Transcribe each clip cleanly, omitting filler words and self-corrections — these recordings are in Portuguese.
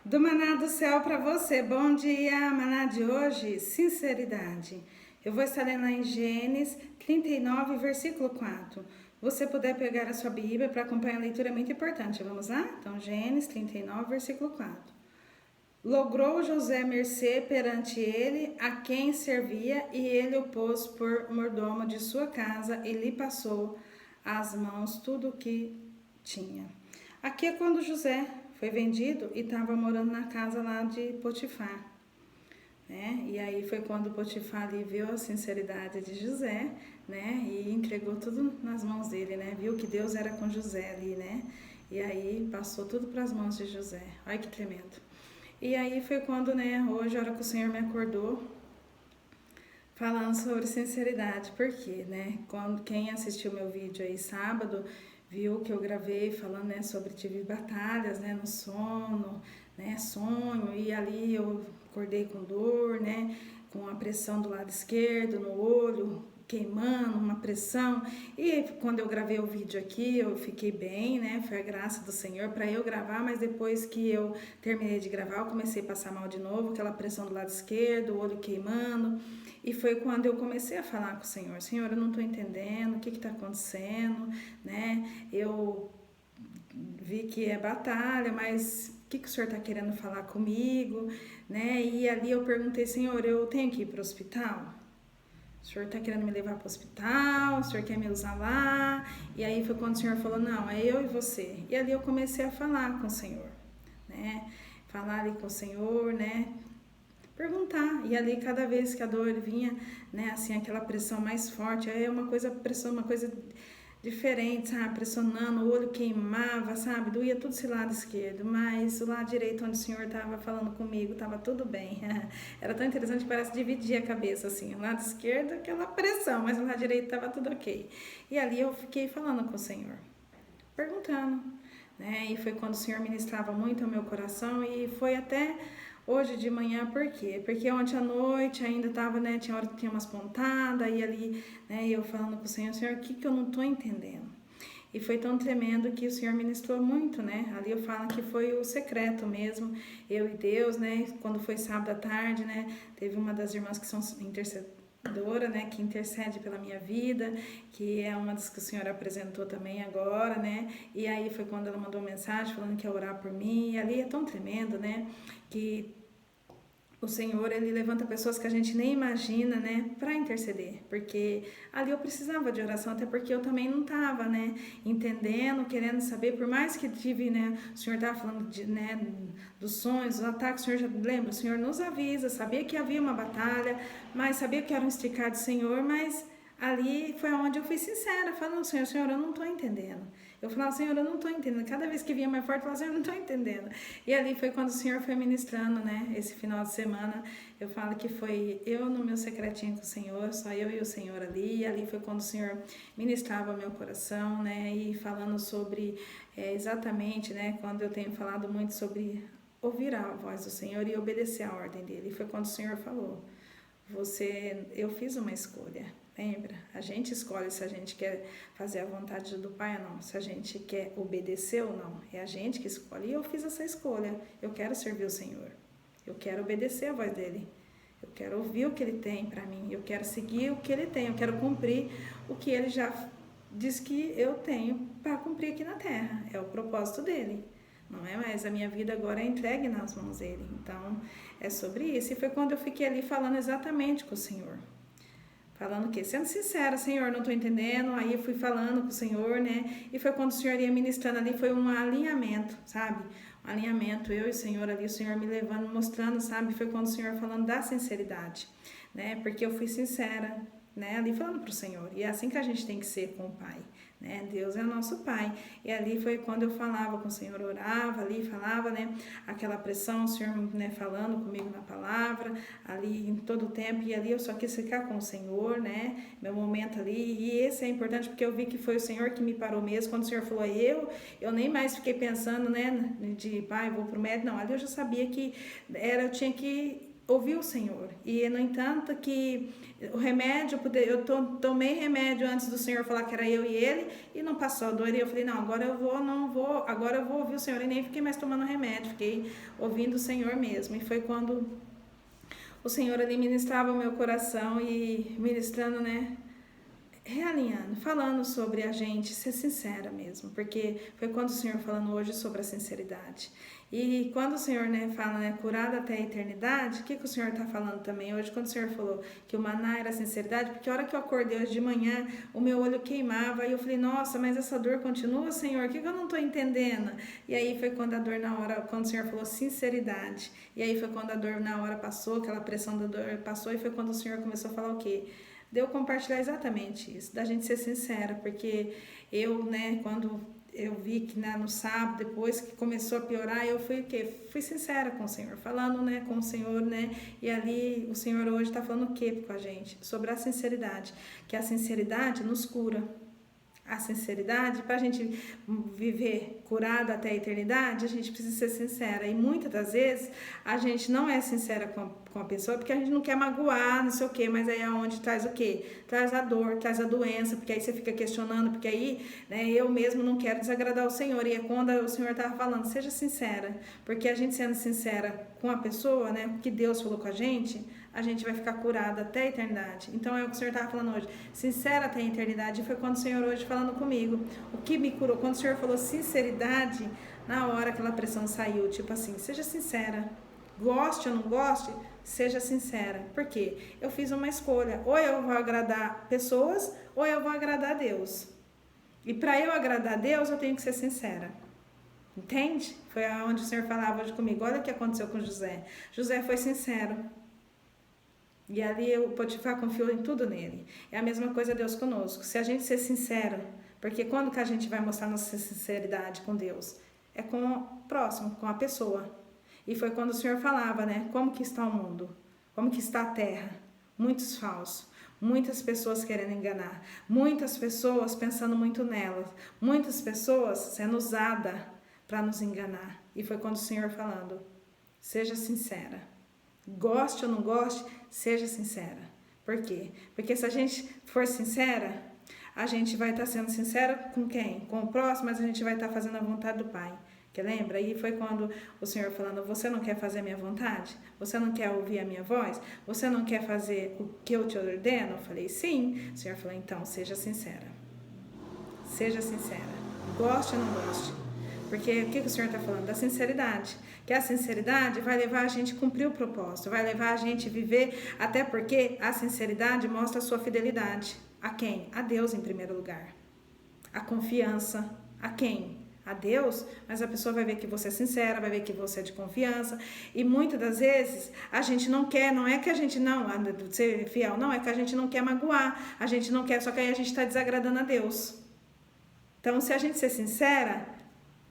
Do Maná do Céu para você. Bom dia, Maná de hoje, sinceridade. Eu vou estar lendo lá em Gênesis 39, versículo 4. Você puder pegar a sua Bíblia para acompanhar a leitura, é muito importante. Vamos lá? Então, Gênesis 39, versículo 4. Logrou José mercê perante ele, a quem servia, e ele o pôs por mordomo de sua casa, e lhe passou às mãos tudo o que tinha. Aqui é quando José foi vendido e estava morando na casa lá de Potifar, né? E aí foi quando Potifar ali viu a sinceridade de José, né? E entregou tudo nas mãos dele, né? Viu que Deus era com José ali, né? E aí passou tudo para as mãos de José. Olha que tremendo. E aí foi quando, né? Hoje, a hora que o Senhor me acordou, falando sobre sinceridade. Por quê, né? Quem assistiu meu vídeo aí sábado viu que eu gravei falando, né, sobre tive batalhas, né, no sono, né, sonho, e ali eu acordei com dor, né, com a pressão do lado esquerdo no olho, queimando, uma pressão. E quando eu gravei o vídeo aqui, eu fiquei bem, né? Foi a graça do Senhor para eu gravar, mas depois que eu terminei de gravar, eu comecei a passar mal de novo, aquela pressão do lado esquerdo, o olho queimando. E foi quando eu comecei a falar com o Senhor: Senhor, eu não estou entendendo o que está acontecendo, né? Eu vi que é batalha, mas o que o Senhor está querendo falar comigo, né? E ali eu perguntei: Senhor, eu tenho que ir para o hospital? O Senhor está querendo me levar para o hospital? O Senhor quer me usar lá? E aí foi quando o Senhor falou: não, é eu e você. E ali eu comecei a falar com o Senhor, né? Falar ali com o Senhor, né? Perguntar. E ali cada vez que a dor vinha, né, assim, aquela pressão mais forte, aí é uma coisa, pressão, uma coisa diferente, sabe, pressionando, o olho queimava, sabe, doía tudo esse lado esquerdo, mas o lado direito, onde o Senhor estava falando comigo, estava tudo bem. Era tão interessante que parece dividir a cabeça, assim, o lado esquerdo, aquela pressão, mas o lado direito estava tudo ok. E ali eu fiquei falando com o Senhor, perguntando, né, e foi quando o Senhor ministrava muito ao meu coração, e foi até hoje de manhã. Por quê? Porque ontem à noite ainda tava, né, tinha hora que tinha umas pontadas, e ali, né, eu falando com o Senhor, o que eu não tô entendendo? E foi tão tremendo que o Senhor ministrou muito, né? Ali eu falo que foi o secreto mesmo, eu e Deus, né? Quando foi sábado à tarde, né, teve uma das irmãs que são intercedora, né, que intercede pela minha vida, que é uma das que o Senhor apresentou também agora, né? E aí foi quando ela mandou mensagem falando que ia orar por mim. E ali é tão tremendo, né, que o Senhor, ele levanta pessoas que a gente nem imagina, né, para interceder, porque ali eu precisava de oração, até porque eu também não estava, né, entendendo, querendo saber, por mais que tive, né, o Senhor estava falando de, né, dos sonhos, dos ataques, o Senhor já lembra, o Senhor nos avisa, sabia que havia uma batalha, mas sabia que era um esticar do Senhor, mas ali foi onde eu fui sincera, falando: Senhor, eu não estou entendendo. Eu falava: Senhor, eu não estou entendendo. Cada vez que vinha mais forte, eu falava: Senhor, eu não estou entendendo. E ali foi quando o Senhor foi ministrando, né? Esse final de semana, eu falo que foi eu no meu secretinho com o Senhor, só eu e o Senhor ali. E ali foi quando o Senhor ministrava meu coração, né? E falando sobre exatamente, né? Quando eu tenho falado muito sobre ouvir a voz do Senhor e obedecer a ordem dele. E foi quando o Senhor falou: eu fiz uma escolha. Lembra? A gente escolhe se a gente quer fazer a vontade do Pai ou não, se a gente quer obedecer ou não. É a gente que escolhe. E eu fiz essa escolha. Eu quero servir o Senhor. Eu quero obedecer a voz dele. Eu quero ouvir o que ele tem para mim. Eu quero seguir o que ele tem. Eu quero cumprir o que ele já diz que eu tenho para cumprir aqui na terra. É o propósito dele. Não é mais, a minha vida agora é entregue nas mãos dele. Então, é sobre isso. E foi quando eu fiquei ali falando exatamente com o Senhor. Falando o quê? Sendo sincera: Senhor, não estou entendendo. Aí eu fui falando com o Senhor, né? E foi quando o Senhor ia ministrando ali, foi um alinhamento, sabe? Um alinhamento, eu e o Senhor ali, o Senhor me levando, mostrando, sabe? Foi quando o Senhor falando da sinceridade, né? Porque eu fui sincera, né? Ali falando para o Senhor. E é assim que a gente tem que ser com o Pai, né? Deus é o nosso Pai. E ali foi quando eu falava com o Senhor, orava ali, falava, né, aquela pressão, o Senhor, né, falando comigo na palavra, ali em todo o tempo. E ali eu só quis ficar com o Senhor, né, meu momento ali. E esse é importante porque eu vi que foi o Senhor que me parou mesmo. Quando o Senhor falou eu nem mais fiquei pensando, né, de pai, vou pro médico. Não, ali eu já sabia que eu tinha que ouvi o Senhor. E, no entanto, que o remédio, eu tomei remédio antes do Senhor falar que era eu e ele, e não passou a dor. E eu falei, não, agora eu vou ouvir o Senhor. E nem fiquei mais tomando remédio, fiquei ouvindo o Senhor mesmo. E foi quando o Senhor ali ministrava o meu coração e ministrando, né? Realinhando, falando sobre a gente ser sincera mesmo, porque foi quando o Senhor falando hoje sobre a sinceridade. E quando o Senhor, né, fala, né, curado até a eternidade, o que o Senhor está falando também hoje? Quando o Senhor falou que o maná era a sinceridade, porque a hora que eu acordei hoje de manhã, o meu olho queimava, e eu falei, nossa, mas essa dor continua, Senhor, o que eu não estou entendendo? E aí foi quando a dor na hora, quando o Senhor falou sinceridade, e aí foi quando a dor na hora passou, aquela pressão da dor passou, e foi quando o Senhor começou a falar o quê? De eu compartilhar exatamente isso, da gente ser sincera, porque eu, né, quando eu vi que, né, no sábado, depois que começou a piorar, eu fui o quê? Fui sincera com o Senhor, falando, né, com o Senhor, né, e ali o Senhor hoje está falando o quê com a gente? Sobre a sinceridade, que a sinceridade nos cura. A sinceridade, para a gente viver curado até a eternidade, a gente precisa ser sincera. E muitas das vezes a gente não é sincera com a pessoa porque a gente não quer magoar, não sei o quê, mas aí é onde traz o quê? Traz a dor, traz a doença, porque aí você fica questionando, porque aí, né, eu mesmo não quero desagradar o Senhor. E é quando o Senhor estava falando, seja sincera, porque a gente sendo sincera com a pessoa, né, o que Deus falou com a gente vai ficar curado até a eternidade. Então é o que o Senhor estava falando hoje, sincera até a eternidade. E foi quando o Senhor hoje falando comigo, o que me curou, quando o Senhor falou sinceridade, na hora aquela pressão saiu, tipo assim, seja sincera, goste ou não goste, seja sincera. Por quê? Eu fiz uma escolha, ou eu vou agradar pessoas, ou eu vou agradar a Deus. E para eu agradar a Deus, eu tenho que ser sincera. Entende? Foi onde o Senhor falava hoje comigo. Olha o que aconteceu com José. José foi sincero. E ali o Potifar confiou em tudo nele. É a mesma coisa Deus conosco. Se a gente ser sincero, porque quando que a gente vai mostrar nossa sinceridade com Deus? É com o próximo, com a pessoa. E foi quando o Senhor falava, né? Como que está o mundo? Como que está a terra? Muitos falsos. Muitas pessoas querendo enganar. Muitas pessoas pensando muito nelas. Muitas pessoas sendo usadas para nos enganar. E foi quando o Senhor falando, seja sincera. Goste ou não goste, seja sincera. Por quê? Porque se a gente for sincera, a gente vai estar sendo sincera com quem? Com o próximo, mas a gente vai estar fazendo a vontade do Pai. Que lembra? E foi quando o Senhor falando, você não quer fazer a minha vontade? Você não quer ouvir a minha voz? Você não quer fazer o que eu te ordeno? Eu falei, sim. O Senhor falou, então, seja sincera. Seja sincera. Goste ou não goste? Porque o que o Senhor está falando? Da sinceridade. Que a sinceridade vai levar a gente a cumprir o propósito, vai levar a gente a viver, até porque a sinceridade mostra a sua fidelidade. A quem? A Deus em primeiro lugar. A confiança. A quem? A Deus, mas a pessoa vai ver que você é sincera, vai ver que você é de confiança. E muitas das vezes a gente não quer, não é que a gente não, ser fiel, não, é que a gente não quer magoar, a gente não quer, só que aí a gente está desagradando a Deus. Então, se a gente ser sincera,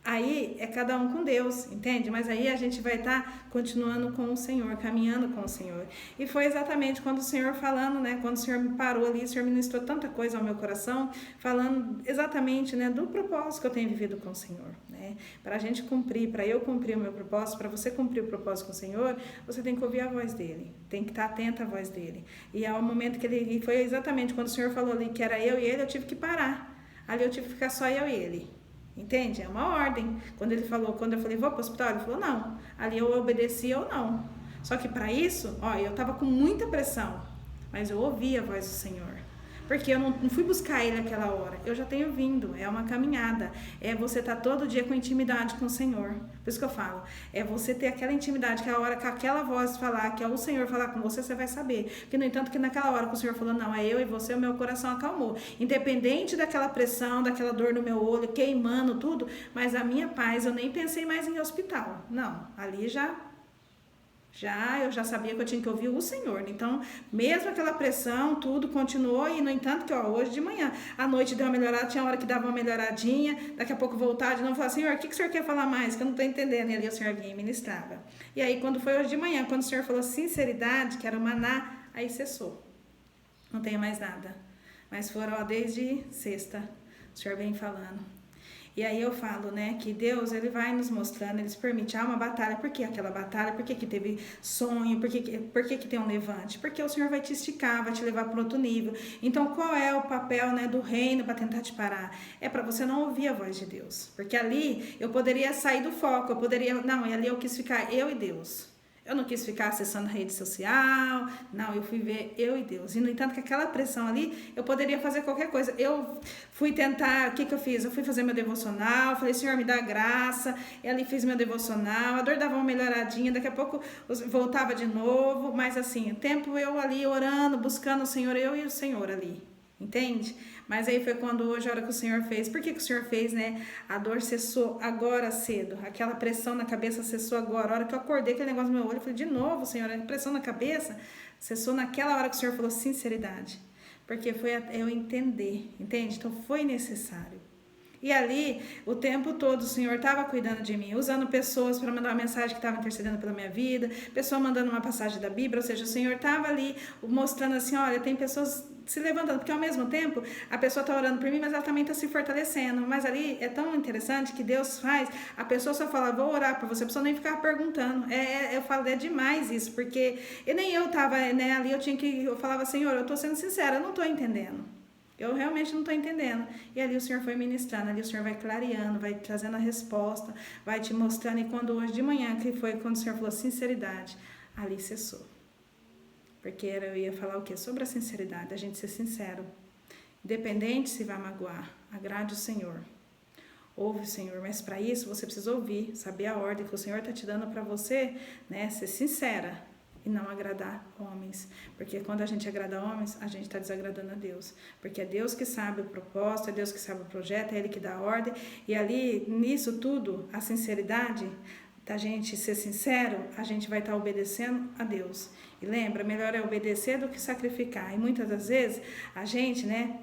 aí é cada um com Deus, entende? Mas aí a gente vai estar continuando com o Senhor, caminhando com o Senhor. E foi exatamente quando o Senhor falando, né? Quando o Senhor me parou ali, o Senhor ministrou tanta coisa ao meu coração, falando exatamente, né, do propósito que eu tenho vivido com o Senhor, né? Para a gente cumprir, para eu cumprir o meu propósito, para você cumprir o propósito com o Senhor, você tem que ouvir a voz dele, tem que estar atenta à voz dele. E ao momento que ele, foi exatamente quando o Senhor falou ali que era eu e ele, eu tive que parar. Ali eu tive que ficar só eu e ele. Entende? É uma ordem. Quando ele falou, quando eu falei, vou para o hospital, ele falou, não. Ali eu obedeci ou não. Só que para isso, ó, eu estava com muita pressão, mas eu ouvi a voz do Senhor. Porque eu não fui buscar ele naquela hora. Eu já tenho vindo. É uma caminhada. É você estar todo dia com intimidade com o Senhor. Por isso que eu falo. É você ter aquela intimidade que a hora que aquela voz falar, que é o Senhor falar com você, você vai saber. Porque, no entanto, que naquela hora que o Senhor falou, não, é eu e você, o meu coração acalmou. Independente daquela pressão, daquela dor no meu olho, queimando tudo, mas a minha paz, eu nem pensei mais em hospital. Não, ali eu já sabia que eu tinha que ouvir o Senhor. Então, mesmo aquela pressão, tudo continuou. E, no entanto, que ó, hoje de manhã, à noite deu uma melhorada, tinha hora que dava uma melhoradinha, daqui a pouco voltava de novo e falava, Senhor, o que o Senhor quer falar mais? Que eu não estou entendendo. E ali o Senhor vinha e ministrava. E aí, quando foi hoje de manhã, quando o Senhor falou sinceridade, que era o maná, aí cessou. Não tem mais nada. Mas foram, ó, desde sexta, o Senhor vem falando. E aí eu falo, né, que Deus, ele vai nos mostrando, ele permite, uma batalha. Por que aquela batalha? Por que teve sonho? Por que tem um levante? Porque o Senhor vai te esticar, vai te levar para outro nível. Então, qual é o papel, né, do reino para tentar te parar? É para você não ouvir a voz de Deus. Porque ali eu poderia sair do foco, e ali eu quis ficar eu e Deus. Eu não quis ficar acessando a rede social, não, eu fui ver eu e Deus. E, no entanto, que aquela pressão ali, eu poderia fazer qualquer coisa. Eu fui tentar, o que eu fiz? Eu fui fazer meu devocional, falei, Senhor, me dá graça. E ali fiz meu devocional, a dor dava uma melhoradinha, daqui a pouco voltava de novo. Mas assim, o tempo eu ali orando, buscando o Senhor, eu e o Senhor ali. Entende? Mas aí foi quando hoje, a hora que o Senhor fez. Por que o Senhor fez, né? A dor cessou agora cedo. Aquela pressão na cabeça cessou agora. A hora que eu acordei, aquele negócio no meu olho, eu falei, de novo, Senhor, a pressão na cabeça cessou naquela hora que o Senhor falou sinceridade. Porque foi eu entender, entende? Então foi necessário. E ali, o tempo todo, o Senhor estava cuidando de mim, usando pessoas para mandar uma mensagem que estava intercedendo pela minha vida, pessoa mandando uma passagem da Bíblia, ou seja, o Senhor estava ali mostrando assim, olha, tem pessoas se levantando, porque ao mesmo tempo, a pessoa está orando por mim, mas ela também está se fortalecendo. Mas ali é tão interessante que Deus faz, a pessoa só fala, vou orar por você, a pessoa nem ficar perguntando. Eu falo, é demais isso, porque nem eu estava, né, ali, eu falava, Senhor, eu estou sendo sincera, eu não estou entendendo. Eu realmente não estou entendendo. E ali o Senhor foi ministrando, ali o Senhor vai clareando, vai trazendo a resposta, vai te mostrando. E quando hoje de manhã, que foi quando o Senhor falou sinceridade, ali cessou. Porque eu ia falar o quê? Sobre a sinceridade, a gente ser sincero. Independente se vai magoar, agrade o Senhor. Ouve o Senhor, mas para isso você precisa ouvir, saber a ordem que o Senhor está te dando para você, né? Ser sincera. E não agradar homens, porque quando a gente agrada homens, a gente está desagradando a Deus, porque é Deus que sabe o propósito, é Deus que sabe o projeto, é Ele que dá a ordem, e ali, nisso tudo, a sinceridade da gente ser sincero, a gente vai estar obedecendo a Deus. E lembra, melhor é obedecer do que sacrificar, e muitas das vezes, a gente, né,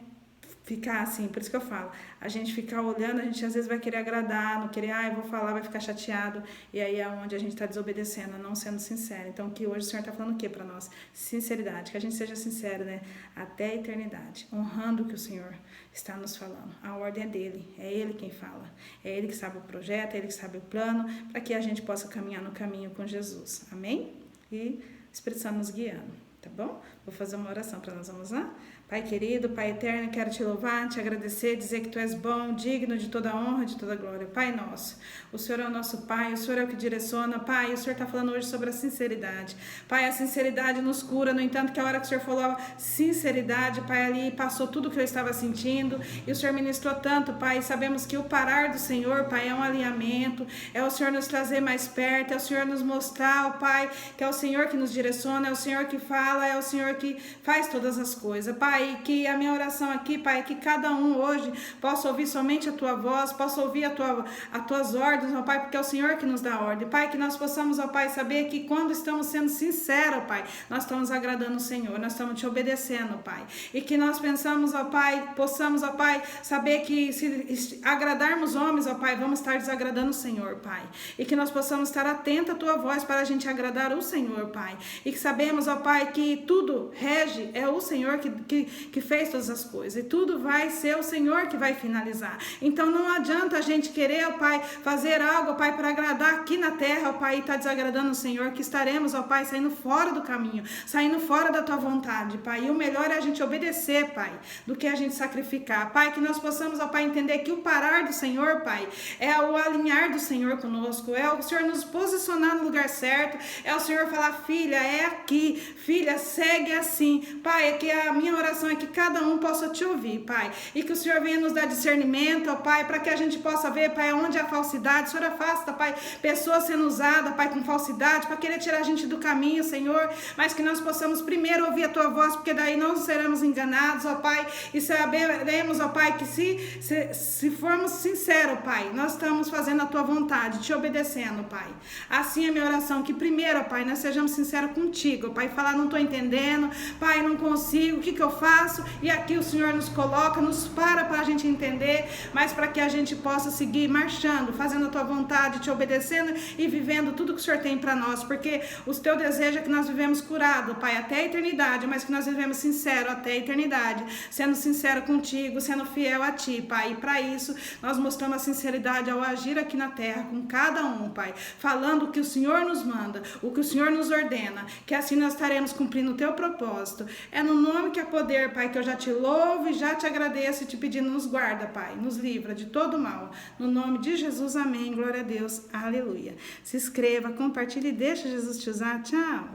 ficar assim, por isso que eu falo, a gente ficar olhando, a gente às vezes vai querer agradar, não querer, eu vou falar, vai ficar chateado, e aí é onde a gente está desobedecendo, não sendo sincero. Então, que hoje o Senhor está falando o que para nós? Sinceridade, que a gente seja sincero, né? Até a eternidade, honrando o que o Senhor está nos falando. A ordem é dele, é ele quem fala, é ele que sabe o projeto, é ele que sabe o plano, para que a gente possa caminhar no caminho com Jesus. Amém? E o Espírito Santo nos guiando, tá bom? Vou fazer uma oração para nós, vamos lá? Pai querido, Pai eterno, quero te louvar, te agradecer, dizer que Tu és bom, digno de toda honra, de toda glória. Pai nosso, o Senhor é o nosso Pai, o Senhor é o que direciona. Pai, o Senhor está falando hoje sobre a sinceridade. Pai, a sinceridade nos cura, no entanto, que a hora que o Senhor falou sinceridade, Pai, ali passou tudo que eu estava sentindo, e o Senhor ministrou tanto, Pai, sabemos que o parar do Senhor, Pai, é um alinhamento, é o Senhor nos trazer mais perto, é o Senhor nos mostrar, Pai, que é o Senhor que nos direciona, é o Senhor que fala, é o Senhor que faz todas as coisas. Pai, que a minha oração aqui, Pai, é que cada um hoje possa ouvir somente a Tua voz, possa ouvir as Tuas ordens, ó Pai, porque é o Senhor que nos dá a ordem. Pai, que nós possamos, ó Pai, saber que quando estamos sendo sinceros, Pai, nós estamos agradando o Senhor, nós estamos Te obedecendo, Pai. E que nós pensamos, ó Pai, possamos, ó Pai, saber que se agradarmos homens, ó Pai, vamos estar desagradando o Senhor, Pai. E que nós possamos estar atentos à Tua voz para a gente agradar o Senhor, Pai. E que sabemos, ó Pai, que tudo rege, é o Senhor que fez todas as coisas, e tudo vai ser o Senhor que vai finalizar. Então não adianta a gente querer, ó Pai, fazer algo, ó Pai, para agradar aqui na terra, ó Pai, e tá desagradando o Senhor, que estaremos, ó Pai, saindo fora do caminho, saindo fora da Tua vontade, Pai. E o melhor é a gente obedecer, Pai, do que a gente sacrificar. Pai, que nós possamos, ó Pai, entender que o parar do Senhor, Pai, é o alinhar do Senhor conosco, é o Senhor nos posicionar no lugar certo, é o Senhor falar, filha, é aqui, filha, segue assim. Pai, é que a minha oração é que cada um possa Te ouvir, Pai, e que o Senhor venha nos dar discernimento, ó Pai, para que a gente possa ver, Pai, onde há falsidade. O Senhor afasta, Pai, pessoas sendo usadas, Pai, com falsidade, para querer tirar a gente do caminho, Senhor, mas que nós possamos primeiro ouvir a Tua voz, porque daí não seremos enganados, ó Pai, e saberemos, ó Pai, que se formos sinceros, Pai, nós estamos fazendo a Tua vontade, Te obedecendo, Pai. Assim é a minha oração, que primeiro, ó Pai, nós sejamos sinceros contigo, Pai, falar, não estou entendendo, Pai, não consigo, o que eu faço? faço e aqui o Senhor nos coloca, nos para a gente entender, mas para que a gente possa seguir marchando, fazendo a tua vontade, te obedecendo e vivendo tudo que o Senhor tem para nós, porque o teu desejo é que nós vivemos curado, Pai, até a eternidade, mas que nós vivemos sincero até a eternidade, sendo sincero contigo, sendo fiel a ti, Pai, e para isso nós mostramos a sinceridade ao agir aqui na terra com cada um, Pai, falando o que o Senhor nos manda, o que o Senhor nos ordena, que assim nós estaremos cumprindo o teu propósito. É no nome que é poder, Pai, que eu já te louvo e já te agradeço e te pedindo, nos guarda, Pai, nos livra de todo mal. No nome de Jesus, amém. Glória a Deus. Aleluia. Se inscreva, compartilhe e deixa Jesus te usar. Tchau.